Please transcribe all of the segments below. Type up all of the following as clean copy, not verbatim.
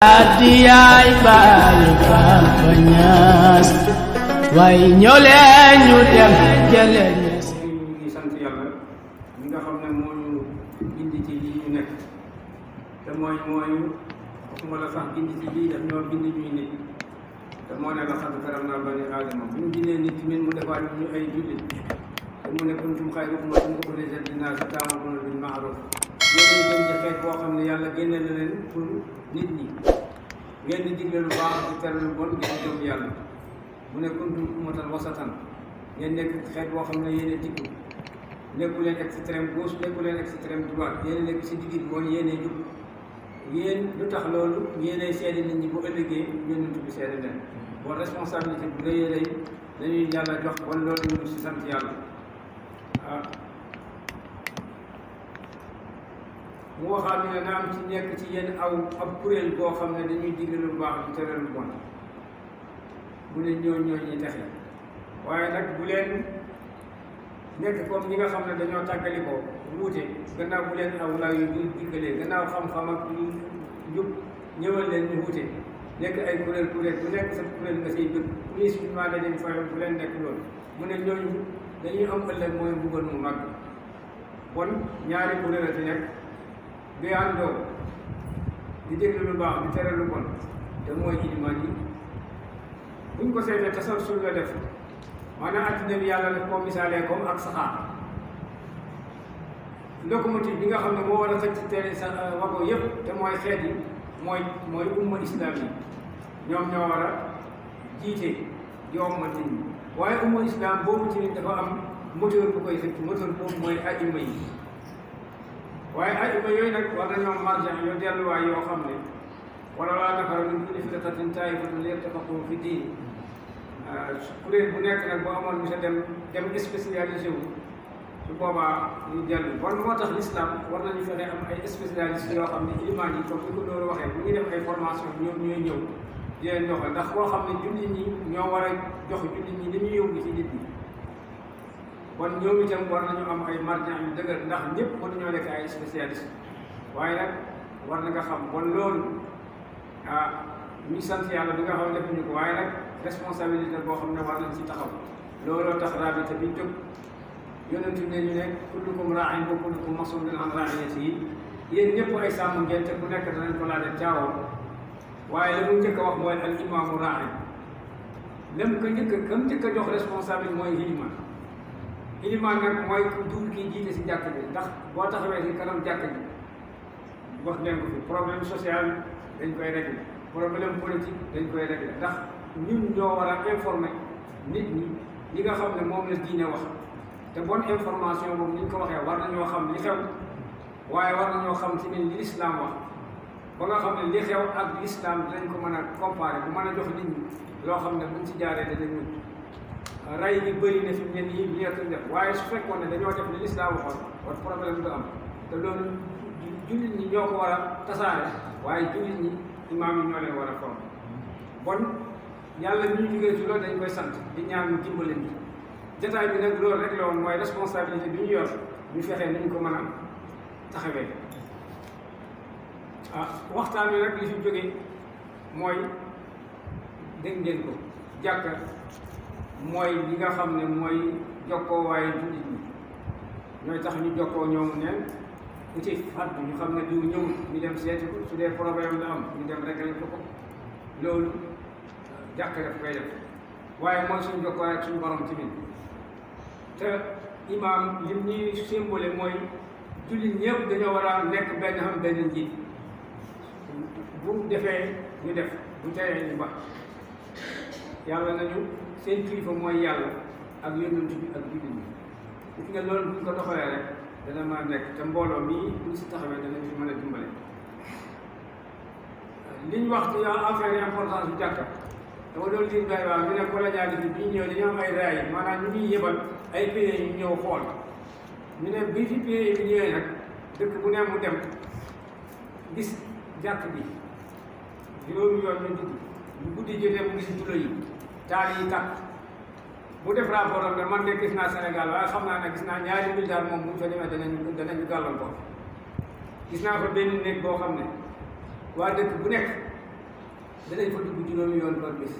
Adiyaay baayu Papa Ñas waaye ñoo leen ñu dem jëlee ñes. ñu ngi sant yàlla mi nga xam ne moo ñu indi ci lii ñu nekk te mooy waxuma la sax indi ci lii daf ñoo bind ñuy nit te moo ne laqad karamnaa banii aadama bu ñu bindee nit min mu defaat ñu ay jullit te mu ne kuntum xayra ummatin uxrijat linnaasi ta'muruuna bil ma'ruuf yéen a ngi xeet boo xam ne yàlla génne na leen pour nit ñi ngeen di digle lu baax di tere lu bon ngeen gëm yàlla mu ne kuntum ummatan wasatan ngeen nekk xeet boo xam ne yéen a diggu nekku leen extrême gauche nekku leen extrême droite yéen a nekk si digg bi woon yéen a jub yéen lu tax loolu yéenay seede nit ñi bu ëllëgee yonent bi seede leen bon responsabilité bu rëy a rëy dañuy yàlla jox wan loolu ñu si sant yàlla mu waxaat ne na am ci nekk ci yenn ab kuréel boo xam ne dañuy digle lu baax di tere lu bon bu ne ñoo ñuy texe waaye nag bu leen nekk comme ñi nga xam ne dañoo tàggali ko wuute gannaaw bu leen aw laa yu diggalee gannaaw xam-xam ak njub ñëwal leen ñu wuute nekk ay kuréel bu nekk sa kuréel nga say bëgg police bi maa dañ fay bu leen nekk loolu mu ne ñooñu dañuy am ëllëg mooy mbugal mu màgg bon ñaari kuréel a fi nekk bi àndoo di déglu lu baax di tere lu bon te mooy ilimaan yi buñ ko seetee tasalsul la def maanaam addina bi yàlla def koo misaalee comme ak saxaar locomotive bi nga xam ne moo war a xëcc ci tere sa wago yëpp te mooy xeet yi mooy umma islam yi ñoom ñoo war a jiite yommal nit ñi waaye umma islam boobu ci nit dafa am moteur bu koy xëcc moteur boobu mooy ajuma yi waaye ajuma yooyu nag war nañoo marjan yoo delluwaay yoo xam ne wala laa nafara min kulli firqatin taa'ifatun liyattafaqqahu fi diin kuréel bu nekk nag boo amoon ñu sa dem spécialisé wu su boobaa ñu dellu bon moo tax l'islam war nañu fexe am ay spécialistes yoo xam ne ilimaan yi comme ni ko loolu waxee bu ñuy def ay formation ñoom ñooy ñëw di leen doxal ndax koo xam ne jullit ñi ñoo war a jox jullit ñi li ñuy yóbbu ci nit ñi kon ñoom itam war nañu am ay marjan yu dëgër ndax ñëpp mënuñoo nekk ay spécialistes waaye nag war na nga xam bon loolu ñu sant yàlla bi nga xam ne defuñu ko waaye nag responsabilité boo xam ne war nañ ci taxaw looloo tax rabita bi jóg yonent ne ñu ne kullukum raa'in wa kullukum mas'uulun an ra'iyyatihi yéen ñëpp ay sàmm ngeen te ku nekk danañ ko laajal caawam waaye la mu njëkk a wax mooy al imaamu raa'in lem ko njëkk a jox responsable mooy ilimaan nag mooy duul kii jiite si jàkk bi ndax boo taxawee si kanam jàkk bi wax ngeen ko fi problème social dañ koy régler problème politique dañ koy régler ndax ñun ñoo war a informer nit ñi li nga xam ne moom la diine wax te bonne information boobu ni ñu ko waxee war nañoo xam li xew waaye war nañoo xam ci ni li l'islam wax ba nga xam ne li xew ak l'islam dañ ko mën a comparer bu mën a jox nit ñi loo xam ne buñ ci jaaree danañ mucc ray bi bëri na fi mu ne nii li nga def waaye su fekkoon ne dañoo def li l'islam waxoon war problème du am te loolu jullit ñi ñoo ko war a tasaare waaye jullit ñi imaam yi ñoo leen war a former bon yàlla bi ñu jógee ci loolu dañ koy sant di ñaan ñu dimbali ñi jataay bi nag loolu rek la woon mooy responsabilité bi ñu yor ñu fexee ni ñu ko mën a taxawee waxtaan wi rek li fi jógee mooy dégg ngeen ko jàkka mooy li nga xam ne mooy jokkoo waaye jullit ñi ñooy tax ñu jokkoo ñoom neen ku ci fàttu ñu xam ne diw ñëwul ñu dem seeti ko su dee problème la am ñu dem réglé ko loolu jàkk daf koy def waaye mooy suñu jokkoo ak suñu borom tamit te imaam lim ñuy symbole mooy jullit ñëpp dañoo war a nekk benn xam benn njiit bu defee ñu def bu teree ñu ba yàlla nañu seen kilifa mooy yàlla ak yonent bi ak jullit ñi gis nga loolu buñ ko doxalee rek dana mën a nekk te mbooloo mii buñ si taxawee danañ fi mën a dimbale liñ wax ci affaire importance bu jàkka dama doon liir bay waaw ñu ne colonialisme bi ñëw dañoo am ay raay maanaam ñu ngi yebal ay pays yu ñëw xool ñu ne bi fi pays yi ñëwee nag dëkk bu ne mu dem gis jàkk bi juróomi yoon ñu dugg bu guddi jotee mu gis tulo yi taal yi tàkk mu def rapport am ne man de gis naa Sénégal waaye xam naa ne gis naa ñaari militaire moom bu ñu fa demee danañu gàllankoor gis naa fa benn néeg boo xam ne waa dëkk bu nekk danañ fa dugg juróomi yoon par bés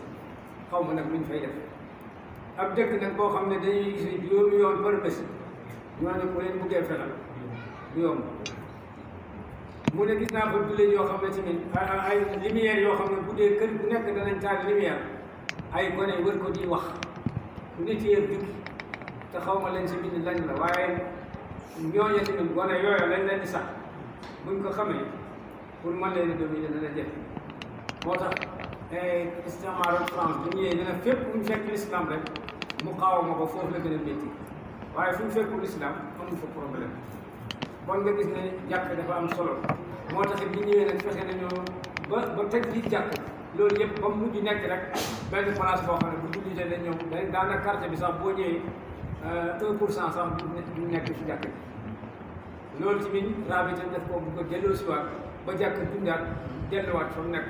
xaw ma nag luñ fay def ab dëkk nag boo xam ne dañuy gis juróomi yoon par bés ñooñu bu leen buggee fexal du yomb mu ne gis naa fa village yoo xam ne tamit ay lumière yoo xam ne bu dee kër bu nekk danañ taal lumière ay gone wër ko di wax bu nit yee jukki te xaw ma leen si bind lañ la waaye ñooñu tamit gone yooyu lañ leen di sax buñ ko xamee pour mën leen a dominer dana jafe moo tax istimaaru France bu ñëwee dina fépp fu ñu fekk l'islam rek mu xaw ma ko foofu la gën a métti waaye fu ñu fekkul l'islam amul fa problème bon nga gis ne jàkk dafa am solo moo tax it bu ñëwee nag fexe nañoo ba teg li jàkk loolu yëpp ba mujj nekk rek benn place boo xam ne bu julli dañ ñëw daanaka quartier bi sax boo ñëwee 1% sax du nekk ci jàkk bi loolu tamit rabita def ko bu ko delloo si waat ba jàkk dundaat delluwaat fa mu nekk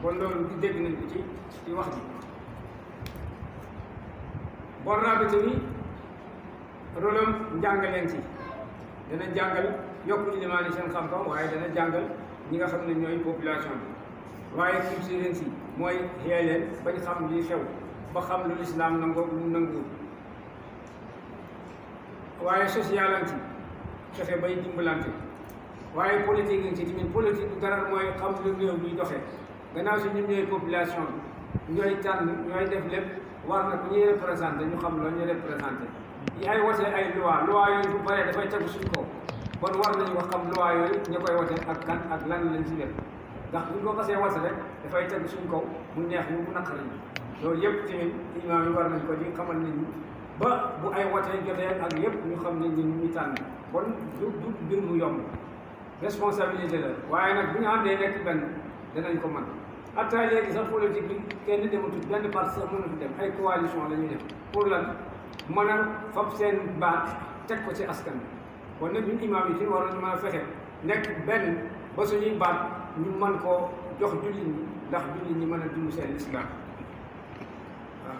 bon loolu di dégg nañ ko ci wax ji bon rabita bi rôle am njàngaleen ci dana jàngal yokk ilimaan yi seen xam-xam waaye dana jàngal ñi nga xam ne ñooy population bi waaye culture leen si mooy xëy leen bañ xam li xew ba xam lu lislaam nangoo lu nanguwul waaye social lañ ci fexe bay dimbalante waaye politique lañ ci tamit politique bu dara mooy xam lu réew mi doxee gannaaw si ñun ñooy population bi ñooy tànn ñooy def lépp war na ku ñuy représenté ñu xam loolu ñuy représenté yi ay wote ay loi yooyu bu paree dafay tegu suñ kaw kon war nañu wax xam loi yooyu ñu koy wote ak kan ak lan lañ ci def ndax buñ ko xasee wote rek dafay tegu suñ kaw mu neex ñu mu naqari loolu yëpp tamit imaam yi war nañ ko di xamal nit ñi ba bu ay wote jotee ak yëpp ñu xam ne ñun ñu tànn kon du mbir mu yomb responsabilité la waaye nag bu ñu àndee nekk benn danañ ko mën atta léegi sax politique bi kenn dematul benn parti sax mënatu dem ay coalition la ñuy def pour lan mën a fab seen baat teg ko ci askan bi kon nag ñun imaam yi ci war nañu mën a fexe nekk benn ba suñuy baat ñu mën koo jox jullit ñi ndax jullit ñi mën a dund seen islam waaw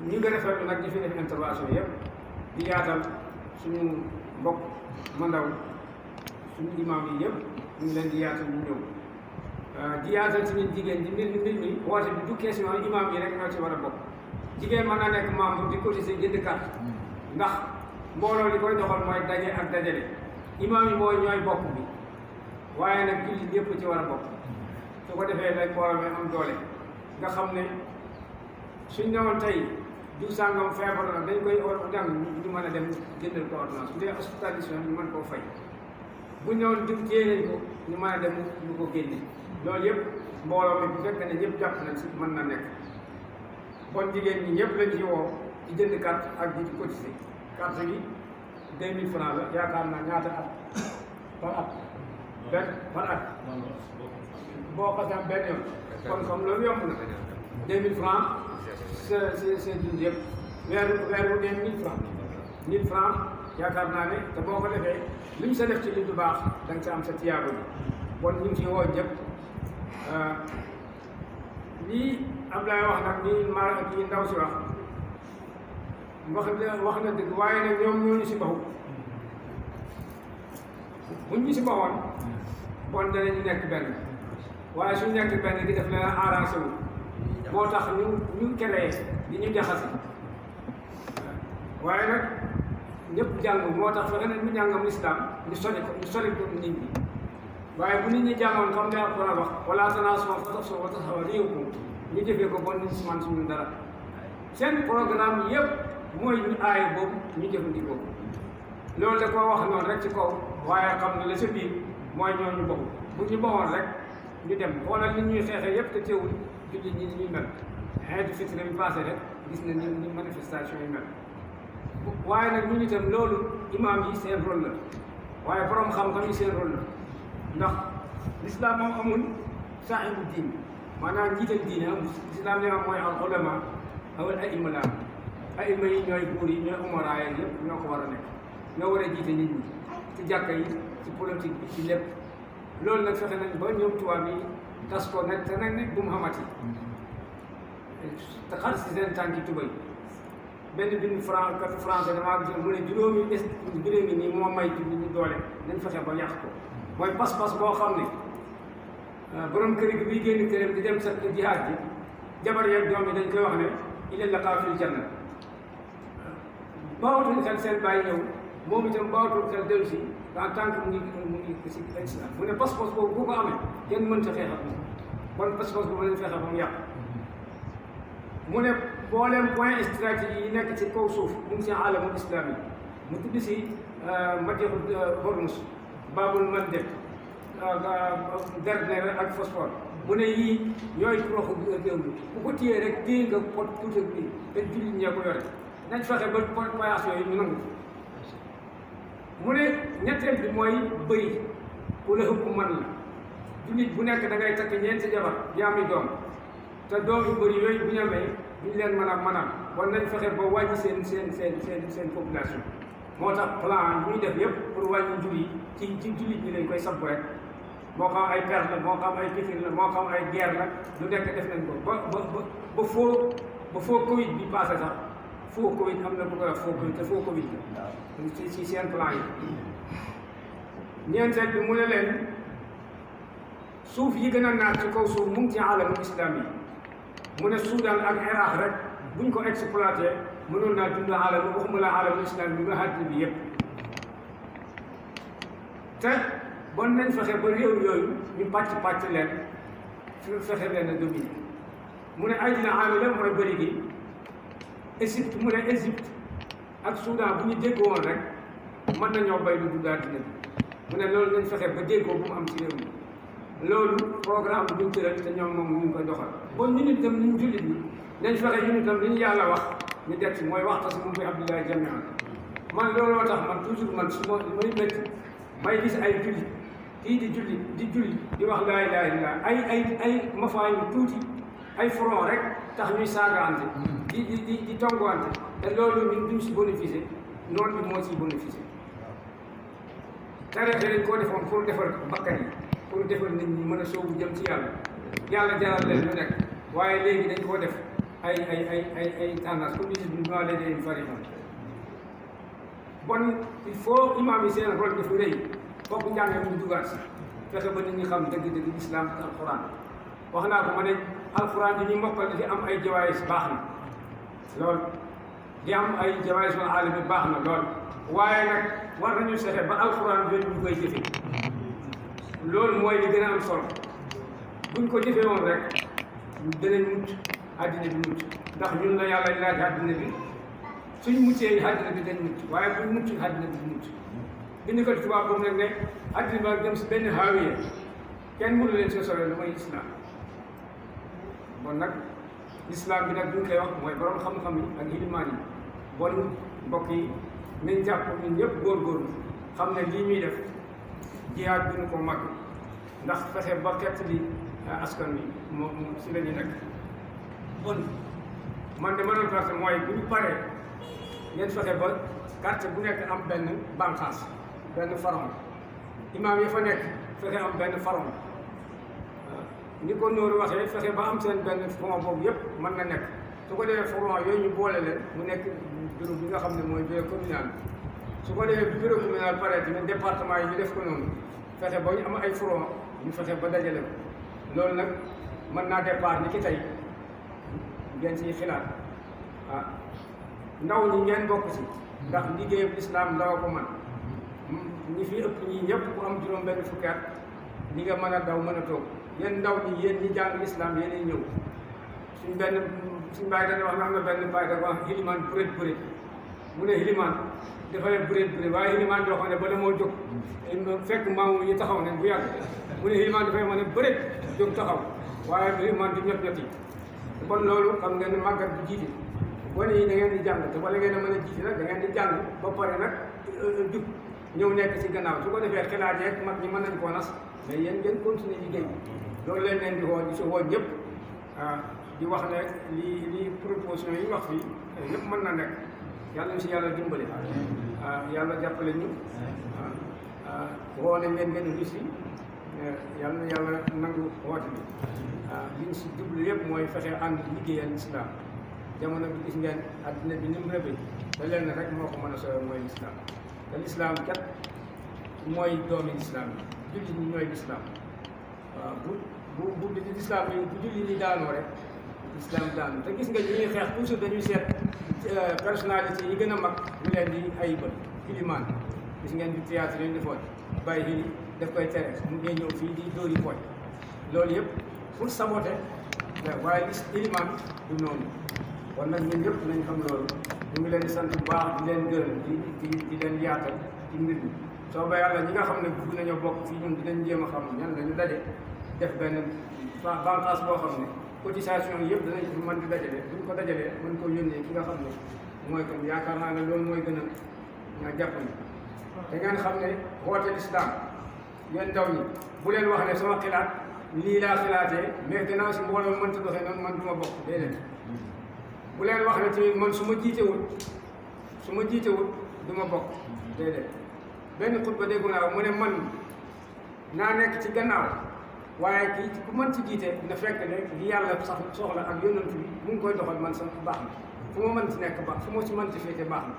ñu gën a fetlu nag ñi fi def intervention yëpp di yaatal suñu mbokk mandaw suñu imaam yi yëpp ñu ngi leen di yaatal ñu ñëw di yaatal ci ñun jigéen di mbir mi woote bi du question imaam yi rek ñoo ci war a bokk jigéen mën na nekk membre di cotiser jënd carte ndax mbooloo li koy doxal mooy daje ak dajale imaam yi mooy ñooy bokk bi waaye nag jullit yëpp ci war a bokk su ko defee rek mbooloo mi am doole nga xam ne suñ newoon tey diw sàngam feebar na dañ koy dem ñu mën a dem jëndal ko ordonnance bu dee hospitalisation ñu mën koo fay bu ñëwoon diw téye nañ ko ñu mën a dem ñu ko génne loolu yëpp mbooloo mi bu fekkee ne ñëpp jàpp nañ si mën na nekk bon jigéen ñi ñëpp lañ ci woo ci jënd carte ak di cotiser carte bi 2000 francs la yaakaar naa ñaata at par at boo xasee benn yoon kon comme loolu yomb na 2000 francs c'est dund yëpp weeru dee 1000 francs 1000 francs yaakaar naa ne te boo ko defee lu ñu sa def ci li du baax da nga sa am sa tiyaaba bi bon ñu ngi ci woo ñëpp lii Ablaye wax nag kii ndaw si wax na dëgg waaye nag ñoom ñoo ñu si baxu buñ ñu si baxoon bon danañu nekk benn waaye suñu nekk benn gi def leen arrangé wu moo tax ñu créé di ñu jaxase waaye nag ñëpp jàng moo tax fexe nañ ñu jàngam islam ñu sori ko nit ñi waaye bu nit ñi jàngoon comme ne Alxuraan wax wala tanaasaw fatafshalu wa tadhhaba riihukum ñu jëfee ko bon nit si man suñu dara seen programme yëpp mooy ñu aaye boobu ñu jëfandikoo loolu da koo wax noonu rek ci kaw waaye xam ne la sa biir mooy ñooñu bokk bu ñu bokkoon rek ñu dem xoolal nit ñuy xeexee yëpp te teewul jullit ñi ñuy mel xeetu fitna bi passé rek gis na ni manifestation yi mel waaye nag ñun itam loolu imaam yi seen rôle la waaye borom xam-xam yi seen rôle la ndax l'islam moom amul saahibu diin maanaam njiital diine amul l'islam ne mooy al ulama awal aima la aima yi ñooy buur yi ñooy umara yi yëpp ñoo ko war a nekk ñoo war a jiite nit ñi ci jàkka yi ci politique bi ci lépp loolu nag fexe nañ ba ñoom tubaab yi tas ko nag te nag nit bu mu xamati te xar si seen tànki tubay benn bind français damaa gis mu ne juróomi mbir ngi nii moo may ci nit ñi doole nañ fexe ba yàq ko mooy pas-pas boo xam ne borom kër gi buy génn këram di dem sa jihaad ji jabar yeeg doom yi dañ koy wax ne ila laqaa fil janna bawatuñ xel seen bàyyi ñëw moom itam bawatul xel dellu si en tant que mu ngi si islam mu ne pas-pas boobu bu ko amee kenn mënta xeex ak moom kon pas-pas boobu lañ fexe ba mu yàq mu ne booleem point stratégie yi nekk ci kaw suuf mu ngi si alamul islami mu tudd si Madiixul Hormuz Baabul Mandeb Dardanelles ak phosphore mu ne yii ñooy roxu déwlu bu ko téyee rek téye nga pot tuuti bi te jullit ñee ko yore nañ fexe ba voyage yooyu ñu nangu mu ne ñetteel bi mooy bëri ku la ëpp man la jullit bu nekk da ngay takk ñeenti jabar di ami doom te doom yu bëri yooyu bu ñu amee duñ leen mën a manam kon nañ fexe ba wàññi seen population moo tax plan ñuy def yëpp pour wàññi jur yi ci jullit ñi lañ koy sabb rek moo xam ay perte la moo xam ay pikin la moo xam ay guerre la lu nekk def nañ ko ba foo Covid bi passé sax foo Covid am na bu koy wax foo Covid te foo Covid la ci seen plan yi ñeenteel bi mu ne leen suuf yi gën a naat ci kaw suuf mu ngi ci alamul islam yi mu ne Soudan ak Iraq rek buñ ko exploité mënoon naa dund alam waxuma la alamul islam bi nga àddina bi yëpp te bon nañ fexe ba réew yooyu ñu pàcc leen fexe leen a dominer mu ne ay dina amila mooy bëri gi Égypte mu ne Égypte ak Soudan bu ñu déggoo woon rek mën nañoo bay lu dund àddina bi mu ne loolu nañ fexe ba déggoo bu mu am ci réew mi loolu programme bi ñu tëral te ñoom moom ñu ngi koy doxal bon ñu nit tam ñu jullit ñi nañ fexe ñu itam li ñu yàlla wax ñu def ci mooy waxtasimu bi hablillahi jamii'an man looloo tax man toujours man su ma may métti may gis ay jullit kii di julli di wax laa ilaaha illallaah ay mafaay yu tuuti ay front rek tax ñuy saagaante di tonguwante te loolu ñun duñ si bénéficier noonu bi moo siy bénéficier tariixa dañ koo defoon pour defar bakkan yi pour defar nit ñi mën a soobu jëm ci yàlla jaral leen lu nekk waaye léegi dañ koo def ay tendance comme ni ñu leen di farimoon bon il faut imam yi seen rôle dafa rëy foofu njàng mi ñu dugaat si fexe ba nit ñi xam dëgg-dëgg islam ak alquran wax naa ko ma ne alquran yi ñu mokkal di am ay jawaayis baax na lool di am ay jawaayis wal aalami baax na lool waaye nag war nañu fexe ba alquran yooyu ñu koy jëfe loolu mooy li gën a am solo buñ ko jëfee woon rek danañ mucc àddina bi mucc ndax ñun la yàlla laaj àddina bi suñ muccee àddina bi dañ mucc waaye buñ mucc àddina bi mucc bind ko tubaab boobu nag ne àddina ba dem si benn haawiya kenn mënu leen soo sore lu mooy islam bon nag islam bi nag duñ koy wax mooy borom xam-xam yi ak ilimaan yi bon mbokk yi nañ jàpp ñun ñëpp góorgóorlu xam ne lii ñuy def jihaad duñu ko mag ndax fexe ba xett li askan wi moom si la ñu nekk bon man de ma doon parce mooy bu ñu paree ngeen fexe ba quartier bu nekk am benn bànqaas benn faron imaam yi fa nekk fexe am benn faron ni ko Noor waxee fexe ba am seen benn front boobu yëpp mën na nekk su ko defee front yooyu ñu boole leen mu nekk bureau bi nga xam ne mooy bureau communal su ko defee bureau communal pare tamit département yi ñu def ko noonu fexe ba ñu am ay front ñu fexe ba dajale ko loolu nag mën naa départ ni ki tey ngeen ciy xilaat ndaw ñi ngeen bokk si ndax liggéeyam islam ndaw ko man ñi fi ëpp ñii ñëpp ku am juróom benn fukki at li nga mën a daw mën a toog yéen ndaw ñi yéen ñi jàng islam yéenay ñëw suñ bàyyi dana wax na am na benn bàyyi dafa wax hilimaan buret mu ne hilimaan dafay buret waaye hilimaan doo xam ne bala moo jóg fekk maamu yi taxaw ne bu yàgg mu ne hilimaan dafay mën a bëret jóg taxaw waaye hilimaan du ñot yi kon loolu xam ngeen ne màggat bu jiite gone yi da ngeen di jàng te bala ngeen a mën a jiite nag da ngeen di jàng ba pare nag jub ñëw nekk ci gannaaw su ko defee xalaat yeeg mag ñi mën nañ koo nas mais yéen ngeen continuer liggéey loolu leen leen di woo di si woo ñëpp di wax ne lii proposition yi wax fii yëpp mën na nekk yàlla ñu si yàlla dimbali yàlla jàppale ñu woo nañ leen ngeen gis yi yàlla na yàlla nangu woote bi liñ si jublu yëpp mooy fexe ànd liggéeyal islam jamono bi gis ngeen addina bi ni mu rëbee te leen rek moo ko mën a sooy mooy l'islam te l'islam kat mooy doomi l'islam yi jullit ñi ñooy l'islam waaw bu bu lislaam yi bu julli ñi daanoo rek lislaam daanu te gis nga ñi ñuy xeex toujours dañuy seet personnalité yi gën a mag ñu leen di ayibal ilimaan gis ngeen di théâtre yi defoon bàyyi yi daf koy tere mu ngi ñëw fii di dóori poñ loolu yëpp pour saboter waaye ilimaan du noonu kon nag ñun ñëpp nañ xam loolu ñu ngi leen di sant bu baax di leen gërëm di leen yaatal ci mbir mi soo ba yàlla ñi nga xam ne bëgg nañoo bokk fii ñun dinañ jéem a xam ñan dañu daje def benn bànqaas boo xam ne cotisation yëpp danañ fi mën di dajale buñ ko dajalee mën ko yónnee ki nga xam ne mooy kon yaakaar naa ne loolu mooy gën a nga jàpp ni da ngeen xam ne woote lislaam yéen ndaw ñi bu leen wax ne sama xilaat lii laa xilaatee mais gannaaw si mbooloo mënta doxee noonu man du ma bokk déedéet bu leen wax ne tamit man su ma jiitewul du ma bokk déedéet benn xutba déggu naa mu ne man naa nekk ci gannaaw waaye kii ku mën ci jiite na fekk ne li yàlla sax soxla ak yonent bi mu ngi koy doxal man sax baax na fu ma mën ci nekk baax fu ma ci mën ci féete baax na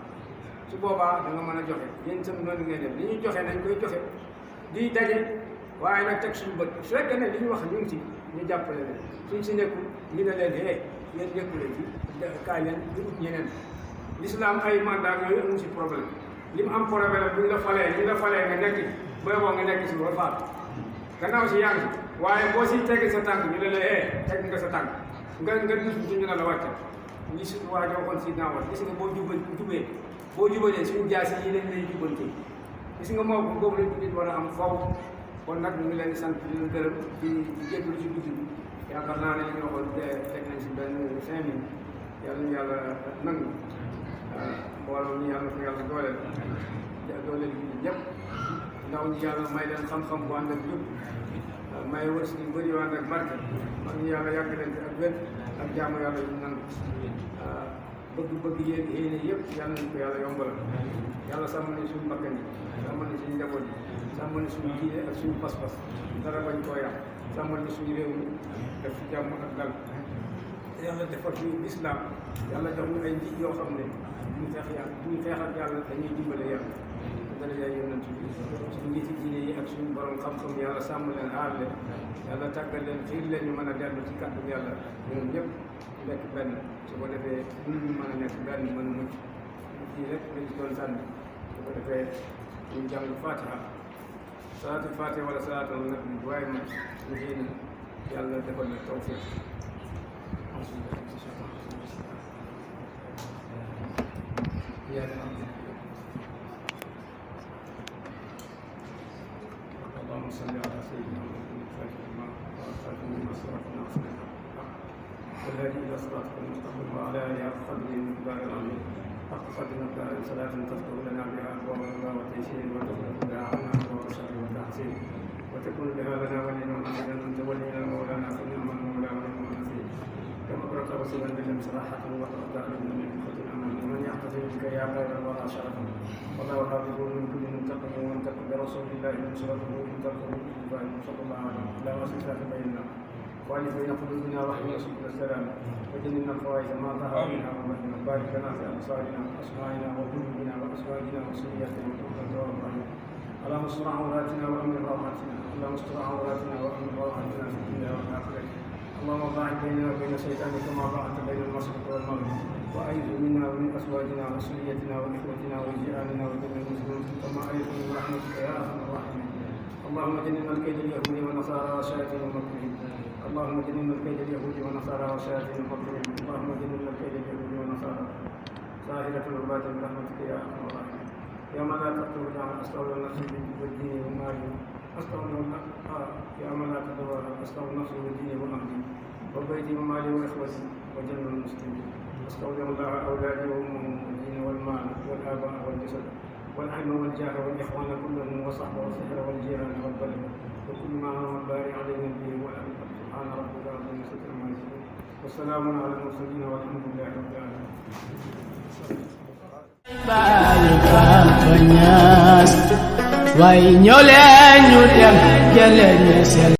su boobaa da nga mën a joxe yéen itam noonu ngeen def li ñuy joxe nañ koy joxe di daje waaye nag teg suñu bët su fekkee ne li ñu wax ñu ngi ci ñu jàppale leen suñ si nekkul ñu ne leen yéen nekkule ci kaay leen ñu ut ñeneen l'islam ay mandat yooyu amu si problème li mu am problème bu ñu la falee nga nekk booy boo nga nekk si ba faatu gannaaw si yaa ngi waaye boo si tegg sa tànk ñu ne la teg nga sa tànk nga dus bi ñu ne la wàcce ñi si waa joo xoon si naawal gis nga boo jubalee suñu jaasi yi leen lay jubante gis nga moo ko boobu lañ nit war a am faw kon nag ñu ngi leen di sant di leen gërëm di jégalu ci guddi bi yaakaar naa ne li ñu waxoon teg nañ si benn 5 minutes yàlla ñu yàlla nangu mbooloo ñu yàlla ko yàlla dooleel ñëpp ndaw ñi yàlla may leen xam-xam bu ànd ak jub may wërsëg yu bëri yu ànd ak barke mag ñi yàlla yàgg leen ak wér ak jaamu yàlla yu nangu bëgg yéene yëpp yàlla nañu ko yàlla yombalal yàlla sàmm nañ suñu bakkan yi sàmm nañ suñu njaboot yi sàmm nañ suñu diine ak suñu pas-pas dara bañ koo yàq sàmm nañ suñu réew mi def ci jàmm ak dal yàlla defal fi islam yàlla jox ñu ay njiit yoo xam ne duñu xeex ak yàlla dañuy dimbale yàlla daraja yonent bi suñu njiiti diine yi ak suñu borom xam-xam yàlla sàmm leen aar leen yàlla tàggal leen xiir leen ñu mën a dellu ci kàddu yàlla ñoom ñëpp nekk benn su ko defee ñu mën a nekk benn mën a mucc fii rek lañ ci doon sànni su ko defee ñu jàng fatiha salaatul fatiha wala salaatul nabi waaye man ñu xëy yàlla defal na tawfiq اللهم صل على سيدنا محمد الفاتح لما وخاتم لما سبق ناصر والهادي الى صراطك المستقيم وعلى اله حق قدره ومقدار العظيم حق قدر مقدار صلاه تفتح لنا بها ابواب الرضا والتيسير وتغلق بها عنا ابواب الشر والتحسين وتكون بها لنا وليا ومرشدا انت ولينا ومولانا فنعم المولى ونعم النصير كما قرأت رسولا بالله صراحه وترضى من خطر الامام ومن يعتصم بك يا خير الورى شرفا والله حافظ من كل منتقم وانتقم برسول الله من صلاه منتقم صلى الله عليه وسلم لا وسيله بيننا والف بين قلوبنا وحي سبل السلام وجنبنا الفوائد ما ظهر منها وبطن بارك لنا في ابصارنا واسماعنا وقلوبنا وازواجنا وسرياتنا وقرة اعين اللهم استر عوراتنا وامن روعاتنا اللهم استر عوراتنا وامن روعاتنا في الدنيا والاخره اللهم باعد بيننا وبين الشيطان كما باعدت بين المشرق والمغرب واعذ منا ومن ازواجنا وسريتنا واخوتنا وجيراننا وجميع المسلمين كما ايضا برحمتك يا ارحم الراحمين اللهم جنبنا الكيد اليهود والنصارى وشياطين المكرين اللهم جنبنا الكيد اليهود والنصارى وشياطين المكرين اللهم جنبنا الكيد اليهود والنصارى ظاهرة العباد برحمتك يا ارحم الراحمين يا من لا تقتل دعوة استولى النفس بالدين ومالي يا من لا تضر استولى النفس بالدين ومالي وبيتي ومالي واخوتي وجنب المسلمين استودع الله اولادي وامهم الدين والمال والاباء والجسد والعلم والجاه والاخوان كلهم وصحبه والسحر والجيران والبلد وكل ما هو الباري علينا به والامر سبحان ربك رب العزه عما يصفون والسلام على المرسلين والحمد لله رب العالمين. Way ñoo leen ñu dem jëlee ñu seen